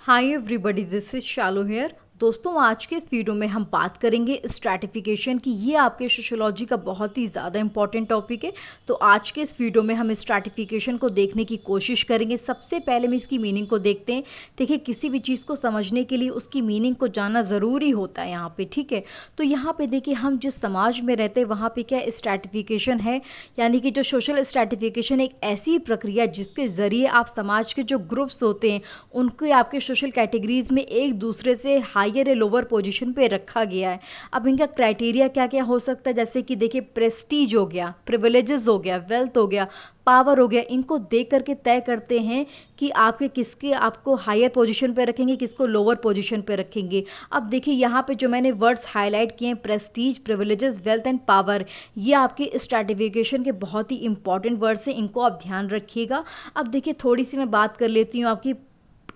Hi everybody, this is Shalu here. दोस्तों, आज के इस वीडियो में हम बात करेंगे स्ट्रैटिफिकेशन की। ये आपके सोशियोलॉजी का बहुत ही ज़्यादा इंपॉर्टेंट टॉपिक है। तो आज के इस वीडियो में हम स्ट्रैटिफिकेशन को देखने की कोशिश करेंगे। सबसे पहले हम इसकी मीनिंग को देखते हैं। देखिए, किसी भी चीज़ को समझने के लिए उसकी मीनिंग को जानना ज़रूरी होता है यहाँ पे, ठीक है। तो यहाँ पे देखिए, हम जिस समाज में रहते हैं वहाँ पे क्या स्ट्रैटिफिकेशन है, यानी कि जो सोशल स्ट्रैटिफिकेशन एक ऐसी प्रक्रिया जिसके ज़रिए आप समाज के जो ग्रुप्स होते हैं उनको आपके सोशल कैटेगरीज में एक दूसरे से हायर या लोअर पोजीशन पे रखा गया है। अब इनका क्राइटेरिया क्या क्या हो सकता है, जैसे कि देखिए, प्रेस्टीज हो गया, प्रिविलेजेस हो गया, वेल्थ हो गया, पावर हो गया। इनको देख करके तय करते हैं कि आपको हायर पोजीशन पे रखेंगे, किसको लोअर पोजीशन पे रखेंगे। अब देखिए, यहाँ पे जो मैंने वर्ड्स हाईलाइट किए हैं, Prestige, privileges, wealth and power, ये आपके स्ट्रैटिफिकेशन के बहुत ही इंपॉर्टेंट वर्ड्स हैं। इनको आप ध्यान रखिएगा। अब देखिए, थोड़ी सी मैं बात कर लेती हूँ आपकी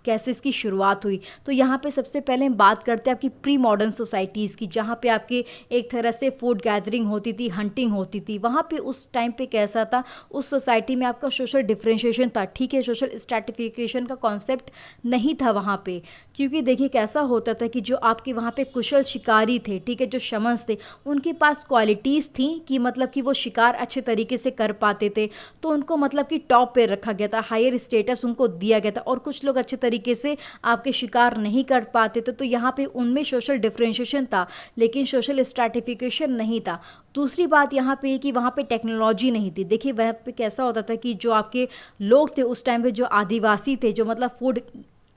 कैसे इसकी शुरुआत हुई। तो यहाँ पे सबसे पहले हम बात करते हैं आपकी प्री मॉडर्न सोसाइटीज़ की, जहाँ पे आपके एक तरह से फूड गैदरिंग होती थी, हंटिंग होती थी। वहाँ पे उस टाइम पे कैसा था, उस सोसाइटी में आपका सोशल डिफ्रेंशिएशन था, ठीक है। सोशल स्ट्रैटिफिकेशन का कॉन्सेप्ट नहीं था वहाँ पे, क्योंकि देखिए कैसा होता था कि जो आपके वहाँ पे कुशल शिकारी थे, ठीक है, जो शमंस थे, उनके पास क्वालिटीज़ थी कि मतलब कि वो शिकार अच्छे तरीके से कर पाते थे। तो उनको मतलब कि टॉप पे रखा गया था, हायर स्टेटस उनको दिया गया था। और कुछ लोग अच्छे तरीके से आपके शिकार नहीं कर पाते थे, तो यहाँ पे उनमें सोशल डिफरेंशिएशन था, लेकिन सोशल स्ट्रैटिफिकेशन नहीं था। दूसरी बात यहाँ पे कि वहाँ पे टेक्नोलॉजी नहीं थी। देखिए, वहाँ पे कैसा होता था कि जो आपके लोग थे उस टाइम पे, जो आदिवासी थे, जो मतलब फूड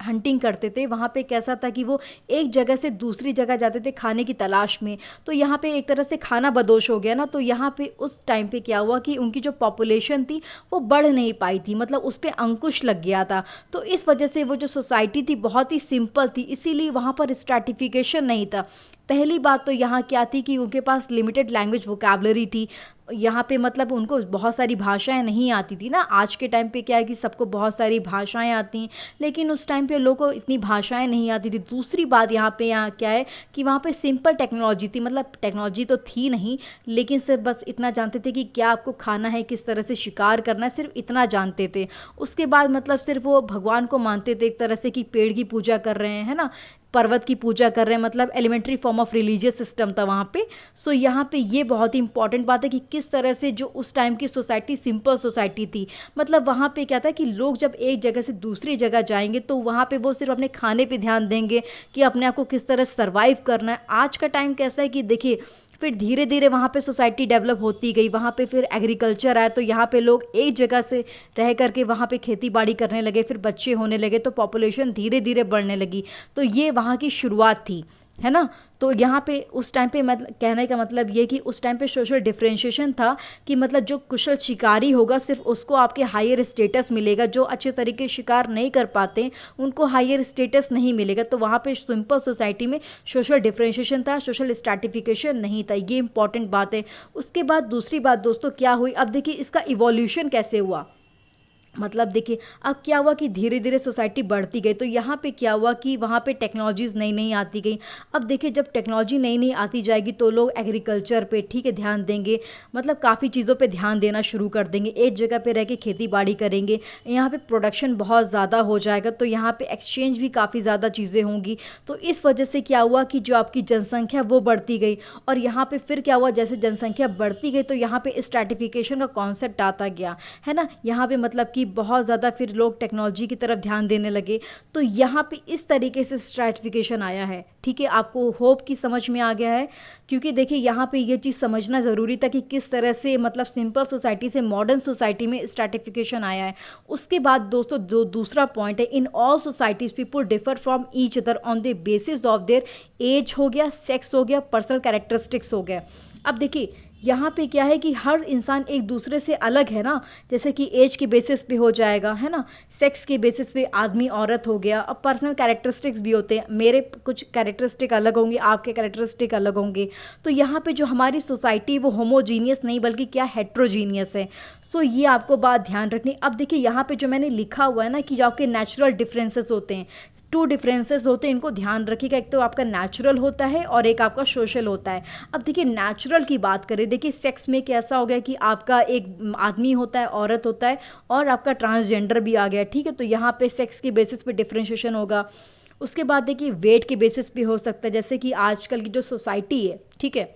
हंटिंग करते थे, वहाँ पे कैसा था कि वो एक जगह से दूसरी जगह जाते थे खाने की तलाश में। तो यहाँ पे एक तरह से खाना बदोश हो गया ना। तो यहाँ पे उस टाइम पे क्या हुआ कि उनकी जो पॉपुलेशन थी वो बढ़ नहीं पाई थी, मतलब उस पर अंकुश लग गया था। तो इस वजह से वो जो सोसाइटी थी बहुत ही सिंपल थी, इसीलिए वहाँ पर स्ट्रैटिफिकेशन नहीं था। पहली बात तो यहाँ क्या थी कि उनके पास लिमिटेड लैंग्वेज वोकैबलरी थी। यहाँ पे मतलब उनको बहुत सारी भाषाएं नहीं आती थी ना। आज के टाइम पे क्या है कि सबको बहुत सारी भाषाएं आती हैं, लेकिन उस टाइम पे लोगों को इतनी भाषाएं नहीं आती थी। दूसरी बात यहाँ क्या है कि वहाँ पे सिंपल टेक्नोलॉजी थी, मतलब टेक्नोलॉजी तो थी नहीं, लेकिन सिर्फ बस इतना जानते थे कि क्या आपको खाना है, किस तरह से शिकार करना है, सिर्फ इतना जानते थे। उसके बाद मतलब सिर्फ वो भगवान को मानते थे एक तरह से कि पेड़ की पूजा कर रहे हैं, है ना, पर्वत की पूजा कर रहे हैं, मतलब elementary form of religious system था वहाँ पे। सो यहाँ पे ये बहुत ही इंपॉर्टेंट बात है कि किस तरह से जो उस टाइम की सोसाइटी सिंपल सोसाइटी थी। मतलब वहाँ पे क्या था कि लोग जब एक जगह से दूसरी जगह जाएंगे तो वहाँ पे वो सिर्फ अपने खाने पे ध्यान देंगे कि अपने आप को किस तरह सर्वाइव करना है। आज का टाइम कैसा है कि देखिए, फिर धीरे धीरे वहाँ पे सोसाइटी डेवलप होती गई, वहाँ पे फिर एग्रीकल्चर आया, तो यहाँ पे लोग एक जगह से रह करके वहाँ पे खेती बाड़ी करने लगे, फिर बच्चे होने लगे, तो पॉपुलेशन धीरे धीरे बढ़ने लगी। तो ये वहाँ की शुरुआत थी, है ना। तो यहाँ पे उस टाइम पे मतलब कहने का मतलब ये कि उस टाइम पे सोशल डिफरेंशिएशन था कि मतलब जो कुशल शिकारी होगा सिर्फ उसको आपके हायर स्टेटस मिलेगा, जो अच्छे तरीके शिकार नहीं कर पाते उनको हायर स्टेटस नहीं मिलेगा। तो वहाँ पे सिंपल सोसाइटी में सोशल डिफरेंशिएशन था, सोशल स्ट्रैटिफिकेशन नहीं था। ये इंपॉर्टेंट बात है। उसके बाद दूसरी बात दोस्तों क्या हुई, अब देखिए इसका इवोल्यूशन कैसे हुआ। मतलब देखिए, अब क्या हुआ कि धीरे धीरे सोसाइटी बढ़ती गई, तो यहाँ पे क्या हुआ कि वहाँ पे टेक्नोलॉजीज़ नई नई आती गई। अब देखिए, जब टेक्नोलॉजी नई नई आती जाएगी तो लोग एग्रीकल्चर पे, ठीक है, ध्यान देंगे, मतलब काफ़ी चीज़ों पे ध्यान देना शुरू कर देंगे, एक जगह पे रह के खेती बाड़ी करेंगे। यहाँ पे प्रोडक्शन बहुत ज़्यादा हो जाएगा, तो यहाँ पे एक्सचेंज भी काफ़ी ज़्यादा चीज़ें होंगी। तो इस वजह से क्या हुआ कि जो आपकी जनसंख्या वो बढ़ती गई। और यहाँ पे फिर क्या हुआ, जैसे जनसंख्या बढ़ती गई तो यहाँ पे स्ट्रैटिफिकेशन का कॉन्सेप्ट आता गया, है ना। यहाँ पे मतलब कि बहुत ज़्यादा फिर लोग टेक्नोलॉजी की तरफ ध्यान देने लगे। तो यहाँ पे इस तरीके से स्ट्रैटिफिकेशन आया है, ठीक है। आपको होप की समझ में आ गया है, क्योंकि देखिए यहाँ पे ये चीज़ समझना ज़रूरी था कि किस तरह से मतलब सिंपल सोसाइटी से मॉडर्न सोसाइटी में स्ट्रैटिफिकेशन आया है। उसके बाद दोस्तों जो दूसरा पॉइंट है, in all societies people differ from each other on the basis of their age हो गया, सेक्स हो गया, पर्सनल कैरेक्टरिस्टिक्स हो गया। अब देखिए यहाँ पे क्या है कि हर इंसान एक दूसरे से अलग है ना। जैसे कि एज के बेसिस पे हो जाएगा, है ना, सेक्स के बेसिस पे आदमी औरत हो गया। अब पर्सनल कैरेक्टरिस्टिक्स भी होते हैं, मेरे कुछ कैरेक्टरिस्टिक अलग होंगे, आपके कैरेक्टरिस्टिक अलग होंगे। तो यहाँ पे जो हमारी सोसाइटी है वो होमोजीनियस नहीं बल्कि क्या, हेट्रोजीनियस है। सो ये आपको बात ध्यान रखनी। अब देखिए यहाँ पे जो मैंने लिखा हुआ है ना कि जो आपके नेचुरल डिफरेंसेस होते हैं, टू डिफरेंसेस होते हैं, इनको ध्यान रखिएगा। एक तो आपका नेचुरल होता है और एक आपका सोशल होता है। अब देखिए नेचुरल की बात करें, देखिए सेक्स में कैसा हो गया कि आपका एक आदमी होता है, औरत होता है, और आपका ट्रांसजेंडर भी आ गया, ठीक है। तो यहाँ पे सेक्स के बेसिस पे डिफरेंशिएशन होगा। उसके बाद देखिए वेट के बेसिस पे हो सकता है, जैसे कि आजकल की जो सोसाइटी है, ठीक है,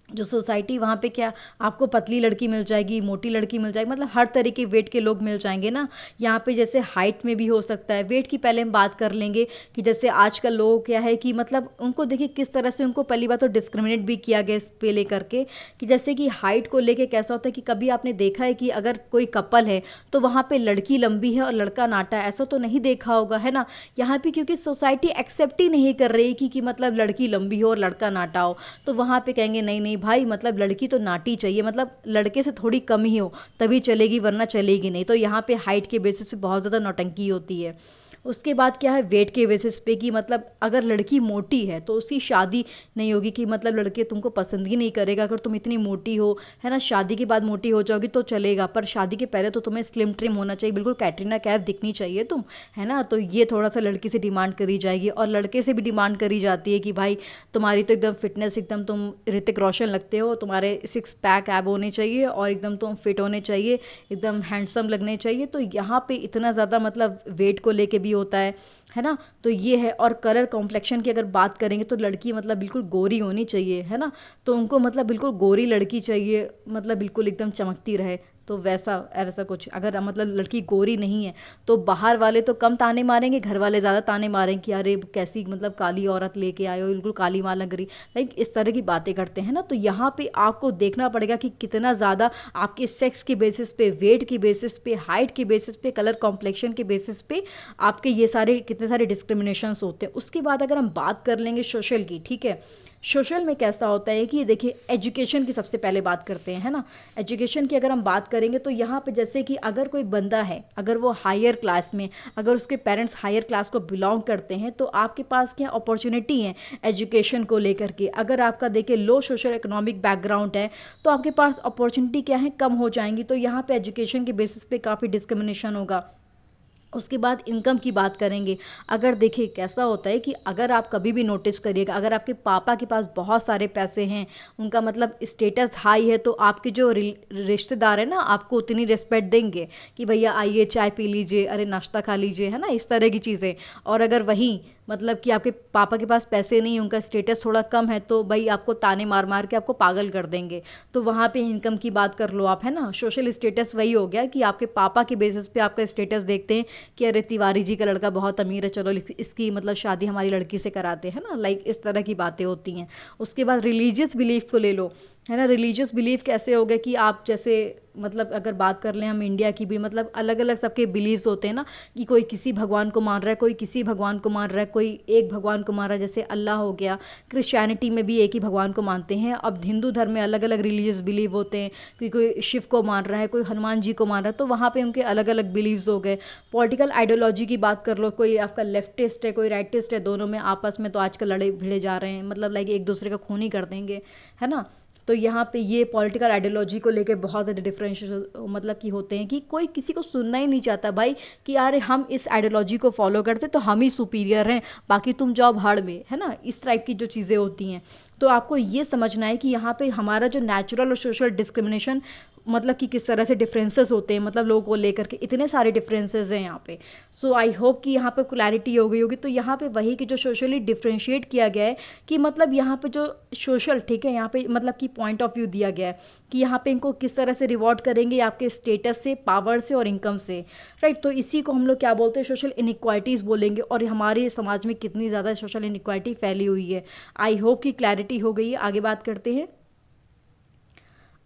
जो सोसाइटी वहाँ पे क्या आपको पतली लड़की मिल जाएगी, मोटी लड़की मिल जाएगी, मतलब हर तरह के वेट के लोग मिल जाएंगे ना। यहाँ पे जैसे हाइट में भी हो सकता है। वेट की पहले हम बात कर लेंगे कि जैसे आजकल लोग क्या है कि मतलब उनको देखिए किस तरह से उनको पहली बात तो डिस्क्रिमिनेट भी किया गया इस पे लेकर के, कि जैसे कि हाइट को लेके कैसा होता है कि कभी आपने देखा है कि अगर कोई कपल है तो वहाँ पे लड़की लंबी है और लड़का नाटा है, ऐसा तो नहीं देखा होगा, है ना। यहाँ पे क्योंकि सोसाइटी एक्सेप्ट ही नहीं कर रही कि मतलब लड़की लंबी हो और लड़का नाटा हो, तो वहाँ पे कहेंगे नहीं नहीं भाई, मतलब लड़की तो नाटी चाहिए, मतलब लड़के से थोड़ी कम ही हो तभी चलेगी, वरना चलेगी नहीं। तो यहाँ पे हाइट के बेसिस पे बहुत ज़्यादा नौटंकी होती है। उसके बाद क्या है वेट के बेसिस पे कि मतलब अगर लड़की मोटी है तो उसकी शादी नहीं होगी, कि मतलब लड़के तुमको पसंद ही नहीं करेगा अगर तुम इतनी मोटी हो, है ना। शादी के बाद मोटी हो जाओगी तो चलेगा, पर शादी के पहले तो तुम्हें स्लिम ट्रिम होना चाहिए, बिल्कुल कैटरीना कैफ दिखनी चाहिए तुम, है ना। तो ये थोड़ा सा लड़की से डिमांड करी जाएगी, और लड़के से भी डिमांड करी जाती है कि भाई तुम्हारी तो एकदम फिटनेस, एकदम तुम ऋतिक रोशन लगते हो, तुम्हारे 6 पैक ऐब होने चाहिए और एकदम तुम फिट होने चाहिए, एकदम हैंडसम लगने चाहिए। तो यहाँ पे इतना ज़्यादा मतलब वेट को लेके भी होता है ना। तो ये है। और कलर कॉम्प्लेक्शन की अगर बात करेंगे तो लड़की मतलब बिल्कुल गोरी होनी चाहिए, है ना। तो उनको मतलब बिल्कुल गोरी लड़की चाहिए, मतलब बिल्कुल एकदम चमकती रहे। तो वैसा ऐसा कुछ, अगर मतलब लड़की गोरी नहीं है तो बाहर वाले तो कम ताने मारेंगे, घर वाले ज़्यादा ताने मारेंगे कि अरे कैसी मतलब काली औरत लेके आए हो, बिल्कुल काली माँ लग रही, लाइक इस तरह की बातें करते हैं ना। तो यहाँ पे आपको देखना पड़ेगा कि कितना ज़्यादा आपके सेक्स के बेसिस पे, वेट के बेसिस पे, हाइट के बेसिस पे, कलर कॉम्प्लेक्शन के बेसिस पे आपके ये सारे कितने सारे डिस्क्रिमिनेशंस होते हैं। उसके बाद अगर हम बात कर लेंगे सोशल की, ठीक है, सोशल में कैसा होता है कि देखिए एजुकेशन की सबसे पहले बात करते हैं, है ना। एजुकेशन की अगर हम बात करेंगे तो यहाँ पे जैसे कि अगर कोई बंदा है, अगर वो हायर क्लास में, अगर उसके पेरेंट्स हायर क्लास को बिलोंग करते हैं तो आपके पास क्या अपॉर्चुनिटी है एजुकेशन को लेकर के। अगर आपका देखिए लो सोशल इकोनॉमिक बैकग्राउंड है तो आपके पास अपॉर्चुनिटी क्या है, कम हो जाएंगी। तो यहाँ पे एजुकेशन के बेसिस पे काफ़ी डिस्क्रिमिनेशन होगा। उसके बाद इनकम की बात करेंगे। अगर देखिए कैसा होता है कि अगर आप कभी भी नोटिस करिएगा, अगर आपके पापा के पास बहुत सारे पैसे हैं, उनका मतलब स्टेटस हाई है, तो आपके जो रिश्तेदार है ना आपको उतनी रिस्पेक्ट देंगे कि भैया आइए चाय पी लीजिए, अरे नाश्ता खा लीजिए, है ना, इस तरह की चीज़ें। और अगर वहीं मतलब कि आपके पापा के पास पैसे नहीं, उनका स्टेटस थोड़ा कम है, तो भाई आपको ताने मार मार के आपको पागल कर देंगे। तो वहाँ पे इनकम की बात कर लो आप, है ना। सोशल स्टेटस वही हो गया कि आपके पापा के बेसिस पे आपका स्टेटस देखते हैं कि अरे तिवारी जी का लड़का बहुत अमीर है, चलो इसकी मतलब शादी हमारी लड़की से कराते हैं ना, लाइक इस तरह की बातें होती हैं। उसके बाद रिलीजियस बिलीफ को ले लो, है ना। रिलीजियस बिलीफ कैसे हो गए कि आप जैसे मतलब अगर बात कर लें हम इंडिया की भी, मतलब अलग अलग सबके बिलीव्स होते हैं ना, कि कोई किसी भगवान को मान रहा है, कोई किसी भगवान को मान रहा है, कोई एक भगवान को मान रहा है, जैसे अल्लाह हो गया। क्रिश्चियनिटी में भी एक ही भगवान को मानते हैं। अब हिंदू धर्म में अलग अलग रिलीजियस बिलीव होते हैं कि कोई शिव को मान रहा है, कोई हनुमान जी को मान रहा है, तो वहाँ पे उनके अलग अलग बिलीव्स हो गए। पॉलिटिकल आइडियोलॉजी की बात कर लो, कोई आपका लेफ्टिस्ट है, कोई राइटिस्ट है, दोनों में आपस में तो आजकल लड़े भिड़े जा रहे हैं, मतलब लाइक एक दूसरे का खून ही कर देंगे, है ना। तो यहाँ पे ये पॉलिटिकल आइडियोलॉजी को लेके बहुत ज़्यादा डिफरेंशियल मतलब कि होते हैं कि कोई किसी को सुनना ही नहीं चाहता भाई, कि यार हम इस आइडियोलॉजी को फॉलो करते तो हम ही सुपीरियर हैं, बाकी तुम जाओ भाड़ में, है ना। इस टाइप की जो चीज़ें होती हैं। तो आपको ये समझना है कि यहाँ पे हमारा जो नेचुरल और सोशल डिस्क्रिमिनेशन मतलब कि किस तरह से डिफरेंसेस होते हैं, मतलब लोगों को लेकर के इतने सारे डिफरेंसेस हैं यहाँ पे। सो आई होप कि यहाँ पे क्लैरिटी हो गई होगी। तो यहाँ पे वही कि जो सोशली डिफरेंशिएट किया गया है कि मतलब यहाँ पे जो सोशल, ठीक है, यहाँ पे मतलब कि पॉइंट ऑफ व्यू दिया गया है कि यहाँ पे इनको किस तरह से रिवॉर्ड करेंगे, आपके स्टेटस से, पावर से और इनकम से, राइट। तो इसी को हम लोग क्या बोलते हैं, सोशल इनइक्वालिटीज़ बोलेंगे। और हमारे समाज में कितनी ज़्यादा सोशल इनइक्वालिटी फैली हुई है। आई होप कि क्लैरिटी हो गई है। आगे बात करते हैं।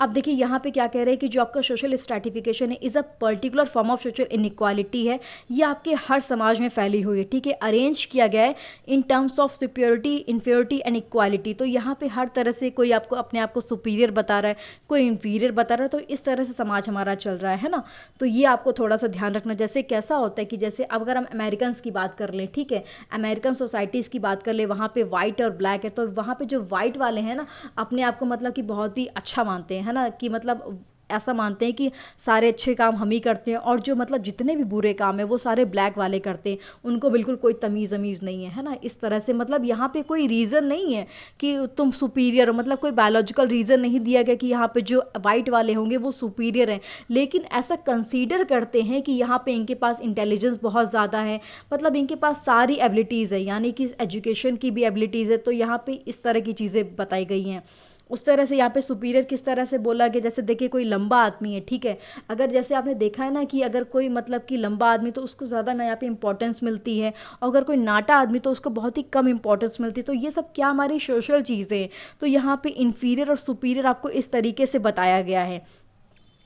अब देखिए यहाँ पे क्या कह रहे हैं कि जो आपका सोशल स्ट्रैटिफिकेशन है is a particular form of social inequality है। ये आपके हर समाज में फैली हुई है, ठीक है। अरेंज किया गया है in terms of superiority, inferiority and equality. तो यहाँ पे हर तरह से कोई आपको अपने आप को सुपीरियर बता रहा है, कोई इन्फीरियर बता रहा है, तो इस तरह से समाज हमारा चल रहा है ना। तो ये आपको थोड़ा सा ध्यान रखना। जैसे कैसा होता है कि जैसे अब अगर हम अमेरिकन्स की बात कर लें, ठीक है, अमेरिकन सोसाइटीज़ की बात कर ले, वहाँ पे वाइट और ब्लैक है, तो वहाँ पे जो वाइट वाले हैं ना अपने आप को मतलब कि बहुत ही अच्छा मानते हैं, है ना, कि मतलब ऐसा मानते हैं कि सारे अच्छे काम हम ही करते हैं और जो मतलब जितने भी बुरे काम हैं वो सारे ब्लैक वाले करते हैं, उनको बिल्कुल कोई तमीज़ अमीज़ नहीं है ना। इस तरह से मतलब यहाँ पे कोई रीज़न नहीं है कि तुम सुपीरियर हो, मतलब कोई बायोलॉजिकल रीज़न नहीं दिया गया कि यहाँ पे जो वाइट वाले होंगे वो सुपीरियर हैं, लेकिन ऐसा कंसीडर करते हैं कि यहाँ पे इनके पास इंटेलिजेंस बहुत ज़्यादा है, मतलब इनके पास सारी एबिलिटीज़ है, यानी कि एजुकेशन की भी एबिलिटीज़ है। तो यहाँ पे इस तरह की चीज़ें बताई गई हैं। उस तरह से यहाँ पे सुपीरियर किस तरह से बोला गया, जैसे देखिए कोई लंबा आदमी है, ठीक है, अगर जैसे आपने देखा है ना कि अगर कोई मतलब कि लंबा आदमी तो उसको ज़्यादा ना यहाँ पे इंपॉर्टेंस मिलती है, और अगर कोई नाटा आदमी तो उसको बहुत ही कम इंपॉर्टेंस मिलती है। तो ये सब क्या हमारी सोशल चीज़ें हैं। तो यहाँ पे इन्फीरियर और सुपीरियर आपको इस तरीके से बताया गया है।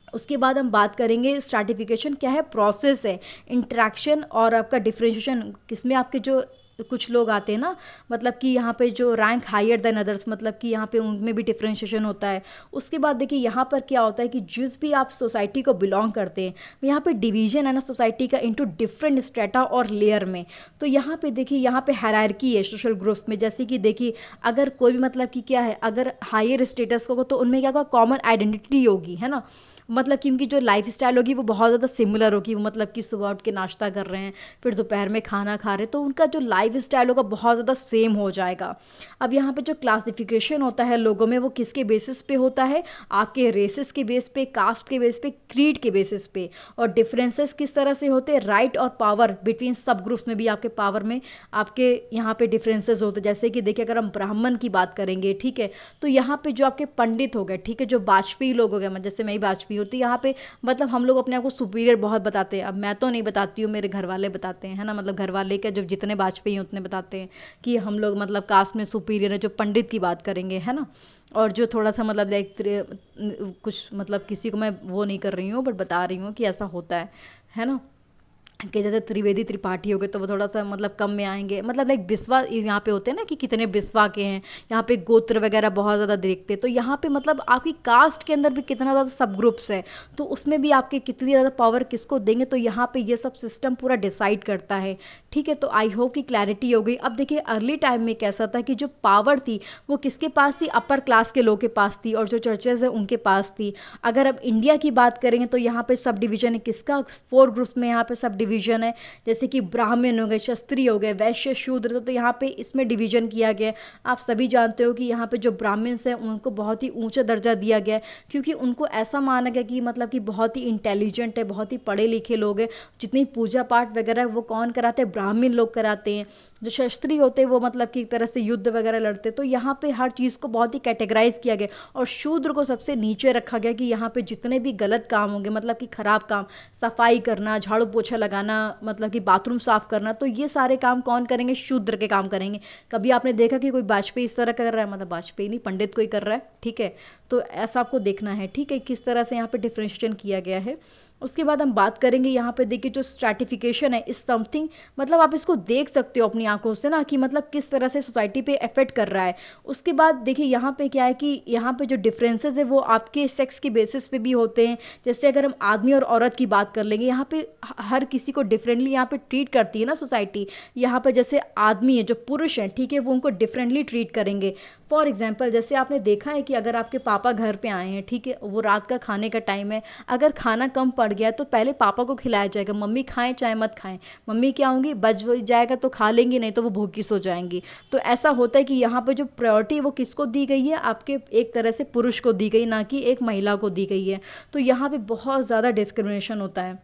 उसके बाद हम बात करेंगे स्ट्रैटिफिकेशन क्या है, प्रोसेस है, इंटरेक्शन और आपका डिफरेंशिएशन, किसमें आपके जो कुछ लोग आते हैं ना, मतलब कि यहाँ पे जो रैंक हायर देन अदर्स, मतलब कि यहाँ पे उनमें भी डिफरेंशिएशन होता है। उसके बाद देखिए यहाँ पर क्या होता है कि जिस भी आप सोसाइटी को बिलोंग करते हैं, यहाँ पे डिवीजन है ना सोसाइटी का इनटू डिफरेंट स्ट्रेटा और लेयर में। तो यहाँ पे देखिए यहाँ पे हायरार्की है सोशल ग्रुप्स में, जैसे कि देखिए अगर कोई भी मतलब कि क्या है, अगर हायर स्टेटस होगा तो उनमें क्या होगा, कॉमन आइडेंटिटी होगी, है ना, मतलब कि उनकी जो लाइफ स्टाइल होगी वो बहुत ज़्यादा सिमिलर होगी, वो मतलब कि सुबह उठ के नाश्ता कर रहे हैं, फिर दोपहर में खाना खा रहे हैं, तो उनका जो लाइफ स्टाइल होगा बहुत ज़्यादा सेम हो जाएगा। अब यहाँ पे जो क्लासिफिकेशन होता है लोगों में वो किसके बेसिस पे होता है, आपके रेसेस के बेस पे, कास्ट के बेस पे, क्रीड के बेसिस पे। और डिफरेंसेस किस तरह से होते हैं, राइट और पावर बिटवीन सब ग्रुप्स में भी आपके पावर में आपके यहाँ पे डिफरेंसेस होते हैं। जैसे कि देखिए अगर हम ब्राह्मण की बात करेंगे, ठीक है, तो यहाँ पे जो आपके पंडित हो गए, ठीक है, जो वाजपेयी लोग हो गए, मतलब जैसे मैं ही वाजपेयी होती, यहाँ पे मतलब हम लोग अपने आप को सुपीरियर बहुत बताते हैं। अब मैं तो नहीं बताती हूँ, मेरे घर वाले बताते हैं, है ना, मतलब घर वाले के जो जितने वाजपेयी उतने बताते हैं कि हम लोग मतलब कास्ट में सुपीरियर है। जो पंडित की बात करेंगे, है ना, और जो थोड़ा सा मतलब लाइक कुछ मतलब किसी को मैं वो नहीं कर रही हूँ बट बता रही हूँ कि ऐसा होता है ना, कि जैसे त्रिवेदी त्रिपाठी हो गए तो वो थोड़ा सा मतलब कम में आएंगे, मतलब लाइक बिस्वा यहाँ पे होते हैं ना कि कितने बिस्वा के हैं, यहाँ पे गोत्र वगैरह बहुत ज़्यादा देखते हैं। तो यहाँ पे मतलब आपकी कास्ट के अंदर भी कितना ज़्यादा सब ग्रुप्स है, तो उसमें भी आपके कितनी ज़्यादा पावर किसको देंगे, तो यहाँ पे ये सब सिस्टम पूरा डिसाइड करता है। ठीक है, तो आई होप कि क्लैरिटी हो गई। अब देखिए अर्ली टाइम में कैसा था कि जो पावर थी वो किसके पास थी, अपर क्लास के लोग के पास थी, और जो चर्चेज है उनके पास थी। अगर अब इंडिया की बात करेंगे तो यहाँ पे सब डिवीजन है किसका, 4 ग्रुप्स में यहाँ पे सब डिवीजन है, जैसे कि ब्राह्मण हो गए, क्षत्रिय हो गए, वैश्य, शूद्र। तो यहाँ पे इसमें डिवीजन किया गया है। आप सभी जानते हो कि यहाँ पे जो ब्राह्मण्स हैं उनको बहुत ही ऊंचा दर्जा दिया गया है, क्योंकि उनको ऐसा माना गया कि मतलब कि बहुत ही इंटेलिजेंट है, बहुत ही पढ़े लिखे लोग हैं। जितनी पूजा पाठ वगैरह वो कौन कराते हैं, ब्राह्मण लोग कराते हैं। जो क्षत्रिय होते हैं वो मतलब कि एक तरह से युद्ध वगैरह लड़ते। तो यहाँ पे हर चीज़ को बहुत ही कैटेगराइज किया गया, और शूद्र को सबसे नीचे रखा गया कि यहाँ पे जितने भी गलत काम होंगे, मतलब कि खराब काम, सफाई करना, झाड़ू पोछा लगाना, मतलब कि बाथरूम साफ करना, तो ये सारे काम कौन करेंगे, शूद्र के काम करेंगे। कभी आपने देखा कि कोई वाजपेयी इस तरह कर रहा है, मतलब वाजपेयी नहीं, पंडित कोई कर रहा है, ठीक है, तो ऐसा आपको देखना है, ठीक है, किस तरह से यहाँ पे डिफरेंशिएशन किया गया है। उसके बाद हम बात करेंगे यहाँ पे देखिए जो स्ट्रैटिफिकेशन है इज समथिंग, मतलब आप इसको देख सकते हो अपनी आंखों से ना कि मतलब किस तरह से सोसाइटी पे इफेक्ट कर रहा है। उसके बाद देखिए यहाँ पे क्या है कि यहाँ पे जो डिफरेंसेस है वो आपके सेक्स के बेसिस पे भी होते हैं। जैसे अगर हम आदमी और औरत की बात कर लेंगे, यहाँ पे हर किसी को डिफरेंटली यहाँ पे ट्रीट करती है ना सोसाइटी। यहाँ पे जैसे आदमी है, जो पुरुष हैं, ठीक है, वो उनको डिफरेंटली ट्रीट करेंगे। फॉर एग्जाम्पल जैसे आपने देखा है कि अगर आपके पापा घर पे आए हैं, ठीक है, वो रात का खाने का टाइम है, अगर खाना कम पड़ गया तो पहले पापा को खिलाया जाएगा, मम्मी खाएं चाहे मत खाएं। मम्मी क्या होंगी, बच जाएगा तो खा लेंगी, नहीं तो वो भूखी सो जाएंगी। तो ऐसा होता है कि यहाँ पे जो प्रायोरिटी वो किसको दी गई है, आपके एक तरह से पुरुष को दी गई, ना कि एक महिला को दी गई है। तो यहाँ पे बहुत ज़्यादा डिस्क्रिमिनेशन होता है।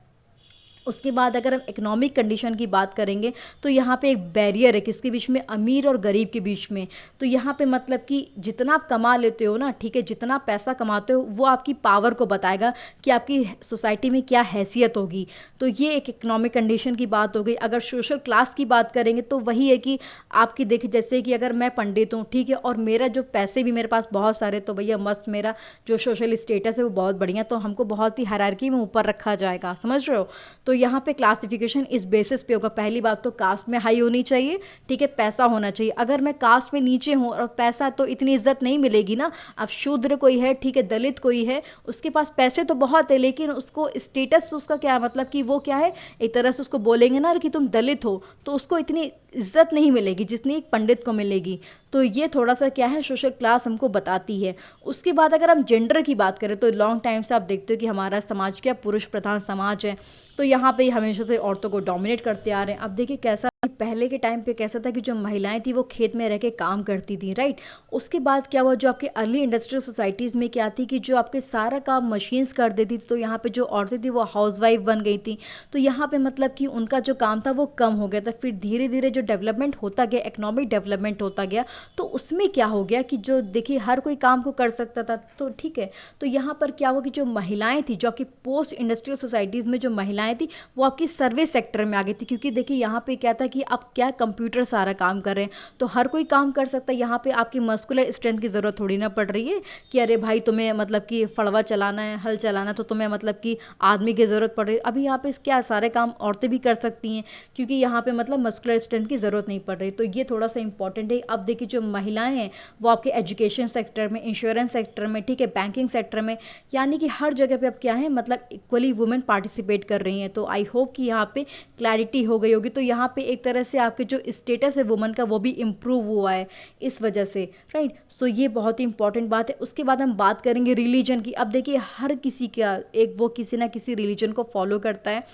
उसके बाद अगर हम इकोनॉमिक कंडीशन की बात करेंगे तो यहाँ पे एक बैरियर है किसके बीच में, अमीर और गरीब के बीच में। तो यहाँ पे मतलब कि जितना आप कमा लेते हो ना, ठीक है, जितना पैसा कमाते हो वो आपकी पावर को बताएगा कि आपकी सोसाइटी में क्या हैसियत होगी। तो ये एक इकोनॉमिक कंडीशन की बात हो गई। अगर सोशल क्लास की बात करेंगे तो वही है कि आपकी देखिए जैसे कि अगर मैं पंडित हूँ, ठीक है, और मेरा जो पैसे भी मेरे पास बहुत सारे, तो भैया मस्त मेरा जो सोशल स्टेटस है वो बहुत बढ़िया, तो हमको बहुत ही हायरार्की में ऊपर रखा जाएगा, समझ रहे हो। तो यहाँ पे क्लासिफिकेशन इस बेसिस पे होगा। पहली बात तो कास्ट में हाई होनी चाहिए, ठीक है, पैसा होना चाहिए। अगर मैं कास्ट में नीचे हूँ और पैसा, तो इतनी इज्जत नहीं मिलेगी ना। अब शूद्र कोई है, ठीक है, दलित कोई है, उसके पास पैसे तो बहुत है, लेकिन उसको स्टेटस उसका क्या है, मतलब कि वो क्या है, एक तरह से उसको बोलेंगे ना कि तुम दलित हो, तो उसको इतनी इज्जत नहीं मिलेगी जितनी एक पंडित को मिलेगी। तो ये थोड़ा सा क्या है, सोशल क्लास हमको बताती है। उसके बाद अगर हम जेंडर की बात करें तो लॉन्ग टाइम से आप देखते हो कि हमारा समाज क्या पुरुष प्रधान समाज है, तो यहाँ पे हमेशा से औरतों को डोमिनेट करते आ रहे हैं। अब देखिए कैसा पहले के टाइम पे कैसा था कि जो महिलाएं थी वो खेत में रह के काम करती थी, राइट। उसके बाद क्या हुआ, जो आपके अर्ली इंडस्ट्रियल सोसाइटीज़ में क्या थी कि जो आपके सारा काम मशीन्स कर देती थी, तो यहाँ पे जो औरतें थी वो हाउसवाइफ बन गई थी। तो यहाँ पे मतलब कि उनका जो काम था वो कम हो गया था। फिर धीरे धीरे जो डेवलपमेंट होता गया, इकोनॉमिक डेवलपमेंट होता गया, तो उसमें क्या हो गया कि जो देखिए हर कोई काम को कर सकता था, तो ठीक है। तो यहाँ पर क्या हुआ कि जो महिलाएं थी, जो आपकी पोस्ट इंडस्ट्रियल सोसाइटीज़ में जो महिलाएं थी वो आपकी सर्विस सेक्टर में आ गई थी, क्योंकि देखिए यहाँ पे क्या था कि अब क्या कंप्यूटर सारा काम कर रहे हैं, तो हर कोई काम कर सकता है। यहाँ पे आपकी मस्कुलर स्ट्रेंथ की ज़रूरत थोड़ी ना पड़ रही है कि अरे भाई तुम्हें मतलब कि फड़वा चलाना है, हल चलाना है, तो तुम्हें मतलब कि आदमी की ज़रूरत पड़ रही है। अभी यहाँ पे क्या सारे काम औरतें भी कर सकती हैं, क्योंकि यहाँ पे मतलब मस्कुलर स्ट्रेंथ की ज़रूरत नहीं पड़ रही। तो ये थोड़ा सा इंपॉर्टेंट है। अब देखिए जो महिलाएं हैं वो आपके एजुकेशन सेक्टर में, इंश्योरेंस सेक्टर में, ठीक है, बैंकिंग सेक्टर में, यानी कि हर जगह पे अब क्या है मतलब इक्वली वुमेन पार्टिसिपेट कर रही हैं। तो आई होप कि यहाँ पे क्लैरिटी हो गई होगी। तो यहाँ पे एक तरह से आपके जो स्टेटस है वुमन का वो भी इम्प्रूव हुआ है इस वजह से, राइट। सो ये बहुत ही इंपॉर्टेंट बात है। उसके बाद हम बात करेंगे रिलीजन की। अब देखिए हर किसी का एक वो किसी ना किसी रिलीजन को फॉलो करता है,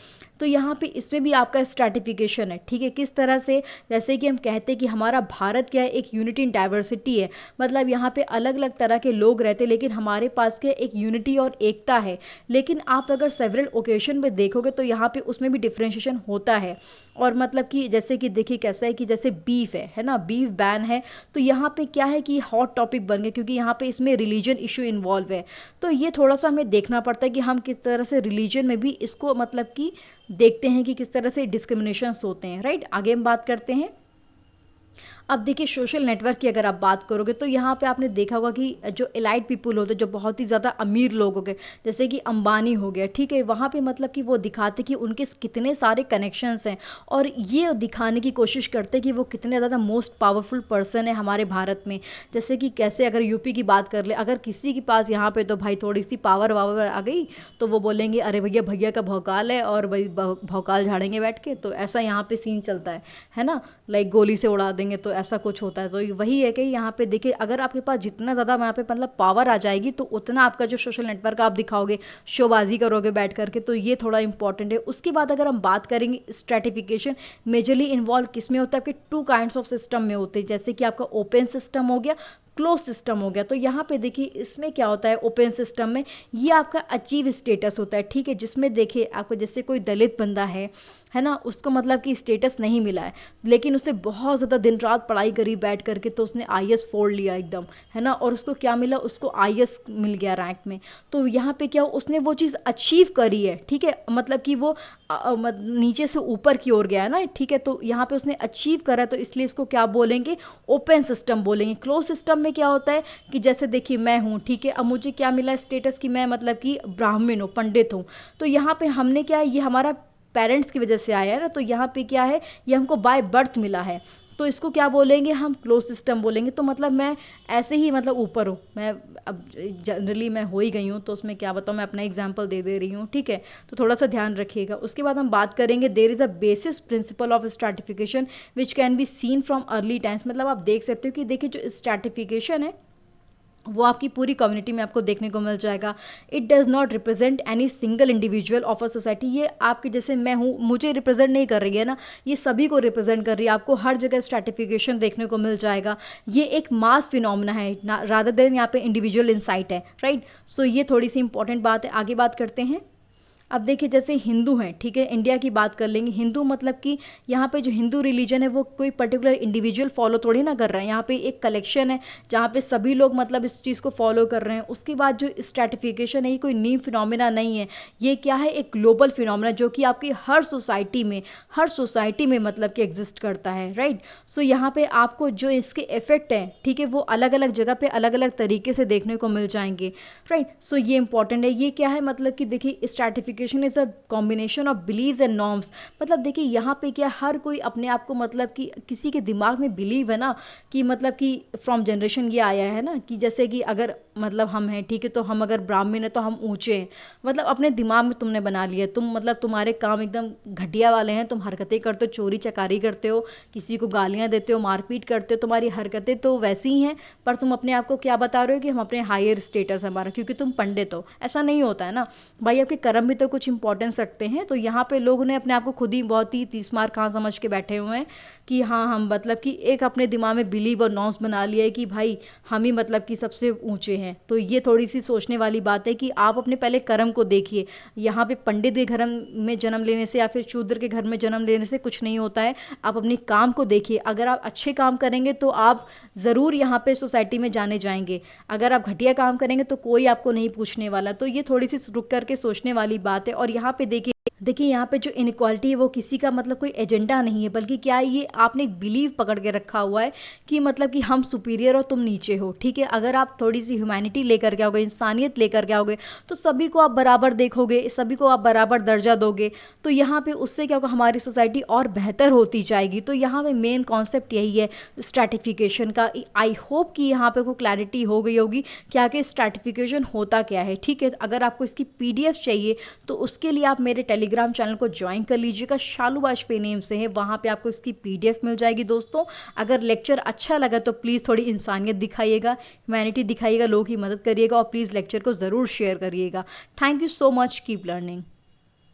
तो यहाँ पे इसमें भी आपका स्ट्रैटिफिकेशन है, ठीक है। किस तरह से, जैसे कि हम कहते हैं कि हमारा भारत क्या है, एक यूनिटी इन डाइवर्सिटी है, मतलब यहाँ पे अलग अलग तरह के लोग रहते हैं, लेकिन हमारे पास क्या एक यूनिटी और एकता है। लेकिन आप अगर सेवरल ओकेजन में देखोगे तो यहाँ पे उसमें भी डिफ्रेंशिएशन होता है। और मतलब कि जैसे कि देखिए कैसा है कि जैसे बीफ है ना, बीफ बैन है, तो यहाँ पे क्या है कि हॉट टॉपिक बन गया, क्योंकि यहाँ पे इसमें रिलीजन इशू इन्वॉल्व है। तो ये थोड़ा सा हमें देखना पड़ता है कि हम किस तरह से रिलीजन में भी इसको मतलब कि देखते हैं कि किस तरह से डिस्क्रिमिनेशंस होते हैं, राइट। आगे हम बात करते हैं। अब देखिए सोशल नेटवर्क की अगर आप बात करोगे तो यहाँ पे आपने देखा होगा कि जो एलाइट पीपल होते हैं, जो बहुत ही ज़्यादा अमीर लोग हो गए, जैसे कि अंबानी हो गया, ठीक है, वहाँ पे मतलब कि वो दिखाते कि उनके कितने सारे कनेक्शंस हैं, और ये दिखाने की कोशिश करते कि वो कितने ज़्यादा मोस्ट पावरफुल पर्सन है हमारे भारत में। जैसे कि कैसे अगर यूपी की बात कर ले, अगर किसी के पास यहाँ पे तो भाई थोड़ी सी पावर वावर आ गई तो वो बोलेंगे अरे भैया भैया का भौकाल है, और भाई भौकाल झाड़ेंगे बैठ के। तो ऐसा यहाँ पे सीन चलता है ना, लाइक गोली से उड़ा देंगे, तो ऐसा कुछ होता है। तो वही है कि यहाँ पे देखिए अगर आपके पास जितना ज़्यादा यहाँ पे मतलब पावर आ जाएगी तो उतना आपका जो सोशल नेटवर्क आप दिखाओगे, शोबाजी करोगे बैठ करके, तो ये थोड़ा इंपॉर्टेंट है। उसके बाद अगर हम बात करेंगे स्ट्रेटिफिकेशन मेजरली इन्वॉल्व किस में होता है, आपके टू काइंड्स ऑफ सिस्टम में होते हैं, जैसे कि आपका ओपन सिस्टम हो गया, क्लोज सिस्टम हो गया। तो यहाँ पे देखिए इसमें क्या होता है, ओपन सिस्टम में ये आपका अचीव स्टेटस होता है, ठीक है, जिसमें देखिए आपको जैसे कोई दलित बंदा है ना, उसको मतलब कि स्टेटस नहीं मिला है, लेकिन उसने बहुत ज़्यादा दिन रात पढ़ाई करी बैठ करके, तो उसने आईएएस फोड़ लिया एकदम, है ना, और उसको क्या मिला, उसको आईएएस मिल गया रैंक में। तो यहाँ पे क्या उसने वो चीज़ अचीव करी है, ठीक है, मतलब कि वो नीचे से ऊपर की ओर गया है ना, ठीक है। तो यहाँ पे उसने अचीव करा, तो इसलिए इसको क्या बोलेंगे, ओपन सिस्टम बोलेंगे। क्लोज सिस्टम में क्या होता है कि जैसे देखिए मैं हूँ, ठीक है, अब मुझे क्या मिला स्टेटस कि मैं मतलब कि ब्राह्मण हूँ, पंडित हूँ, तो यहाँ पे हमने क्या है, ये हमारा पेरेंट्स की वजह से आया है ना, तो यहाँ पे क्या है, ये हमको बाय बर्थ मिला है, तो इसको क्या बोलेंगे हम, क्लोज सिस्टम बोलेंगे। तो मतलब मैं ऐसे ही मतलब ऊपर हूँ, मैं अब जनरली मैं हो ही गई हूँ, तो उसमें क्या बताऊँ, मैं अपना एग्जांपल दे रही हूँ, ठीक है। तो थोड़ा सा ध्यान रखिएगा। उसके बाद हम बात करेंगे there is a basis principle of stratification which can be seen from early times. मतलब आप देख सकते हो कि देखिए जो स्ट्रैटिफिकेशन है वो आपकी पूरी कम्युनिटी में आपको देखने को मिल जाएगा। It does not represent any single individual of a society. ये आपके जैसे मैं हूँ, मुझे रिप्रेजेंट नहीं कर रही है ना, ये सभी को रिप्रेजेंट कर रही है। आपको हर जगह स्ट्रैटिफिकेशन देखने को मिल जाएगा। ये एक मास फिनोमेना है रादर देन यहाँ पे इंडिविजुअल इंसाइट है, राइट। सो ये थोड़ी सी इंपॉर्टेंट बात है। आगे बात करते हैं। अब देखिए जैसे हिंदू हैं, ठीक है, इंडिया की बात कर लेंगे। हिंदू मतलब कि यहाँ पे जो हिंदू रिलीजन है वो कोई पर्टिकुलर इंडिविजुअल फॉलो थोड़ी ना कर रहे हैं, यहाँ पे एक कलेक्शन है जहाँ पे सभी लोग मतलब इस चीज़ को फॉलो कर रहे हैं। उसके बाद जो स्ट्रैटिफिकेशन है ये कोई न्यू फिनोमेना नहीं है, ये क्या है, एक ग्लोबल फिनोमेना जो कि आपकी हर सोसाइटी में मतलब कि एग्जिस्ट करता है, राइट। सो यहाँ पे आपको जो इसके इफेक्ट हैं, ठीक है, वो अलग अलग जगह पे अलग अलग तरीके से देखने को मिल जाएंगे, राइट। सो ये इंपॉर्टेंट है। ये क्या है, मतलब कि देखिए stratification is a combination of beliefs and norms. मतलब देखिए यहाँ पे क्या हर कोई अपने आप को मतलब कि किसी के दिमाग में बिलीव है ना कि मतलब कि फ्रॉम जनरेशन ये आया है ना कि जैसे कि अगर मतलब हम हैं, ठीक है, तो हम अगर ब्राह्मण हैं तो हम ऊंचे हैं। मतलब अपने दिमाग में तुमने बना लिया, तुम मतलब तुम्हारे काम एकदम घटिया वाले हैं, तुम हरकतें करते हो, चोरी चकारी करते हो, किसी को गालियां देते हो, मारपीट करते हो, तुम्हारी हरकतें तो वैसी ही हैं, पर तुम अपने आप को क्या बता रहे हो कि हम अपने हायर स्टेटस है हमारा, क्योंकि तुम पंडित हो। ऐसा नहीं होता है ना भाई, आपके कर्म भी तो कुछ इंपॉर्टेंस रखते हैं। तो यहाँ पे लोगों ने अपने आप को खुद ही बहुत ही तीस मार खां समझ के बैठे हुए हैं कि हाँ हम मतलब कि एक अपने दिमाग में बिलीव और नॉन्स बना लिया है कि भाई हम ही मतलब कि सबसे ऊंचे हैं। तो ये थोड़ी सी सोचने वाली बात है कि आप अपने पहले कर्म को देखिए। यहाँ पे पंडित के घर में जन्म लेने से या फिर शूद्र के घर में जन्म लेने से कुछ नहीं होता है। आप अपने काम को देखिए, अगर आप अच्छे काम करेंगे तो आप ज़रूर यहाँ पे सोसाइटी में जाने जाएंगे, अगर आप घटिया काम करेंगे तो कोई आपको नहीं पूछने वाला। तो ये थोड़ी सी रुक करके सोचने वाली बात है। और यहाँ पे देखिए यहाँ पे जो इनक्वालिटी है वो किसी का मतलब कोई एजेंडा नहीं है, बल्कि क्या है, ये आपने एक बिलीव पकड़ के रखा हुआ है कि मतलब कि हम सुपीरियर और तुम नीचे हो, ठीक है। अगर आप थोड़ी सी ह्यूमैनिटी लेकर के आओगे, इंसानियत लेकर के आओगे, तो सभी को आप बराबर देखोगे, सभी को आप बराबर दर्जा दोगे, तो यहाँ पे उससे क्या होगा, हमारी सोसाइटी और बेहतर होती जाएगी। तो यहाँ पे मेन कॉन्सेप्ट यही है स्ट्रैटिफिकेशन का। आई होप कि यहाँ पे कोई क्लैरिटी हो गई होगी कि आगे स्ट्रैटिफिकेशन होता क्या है, ठीक है। अगर आपको इसकी PDF चाहिए तो उसके लिए आप मेरे टेलीग्राम चैनल को ज्वाइन कर लीजिएगा, शालू वाजपेयी नेम से है, वहाँ पे आपको इसकी PDF मिल जाएगी दोस्तों। अगर लेक्चर अच्छा लगा तो प्लीज़ थोड़ी इंसानियत दिखाइएगा, ह्यूमैनिटी दिखाइएगा, लोगों की मदद करिएगा और प्लीज़ लेक्चर को ज़रूर शेयर करिएगा। Thank you so much, keep learning.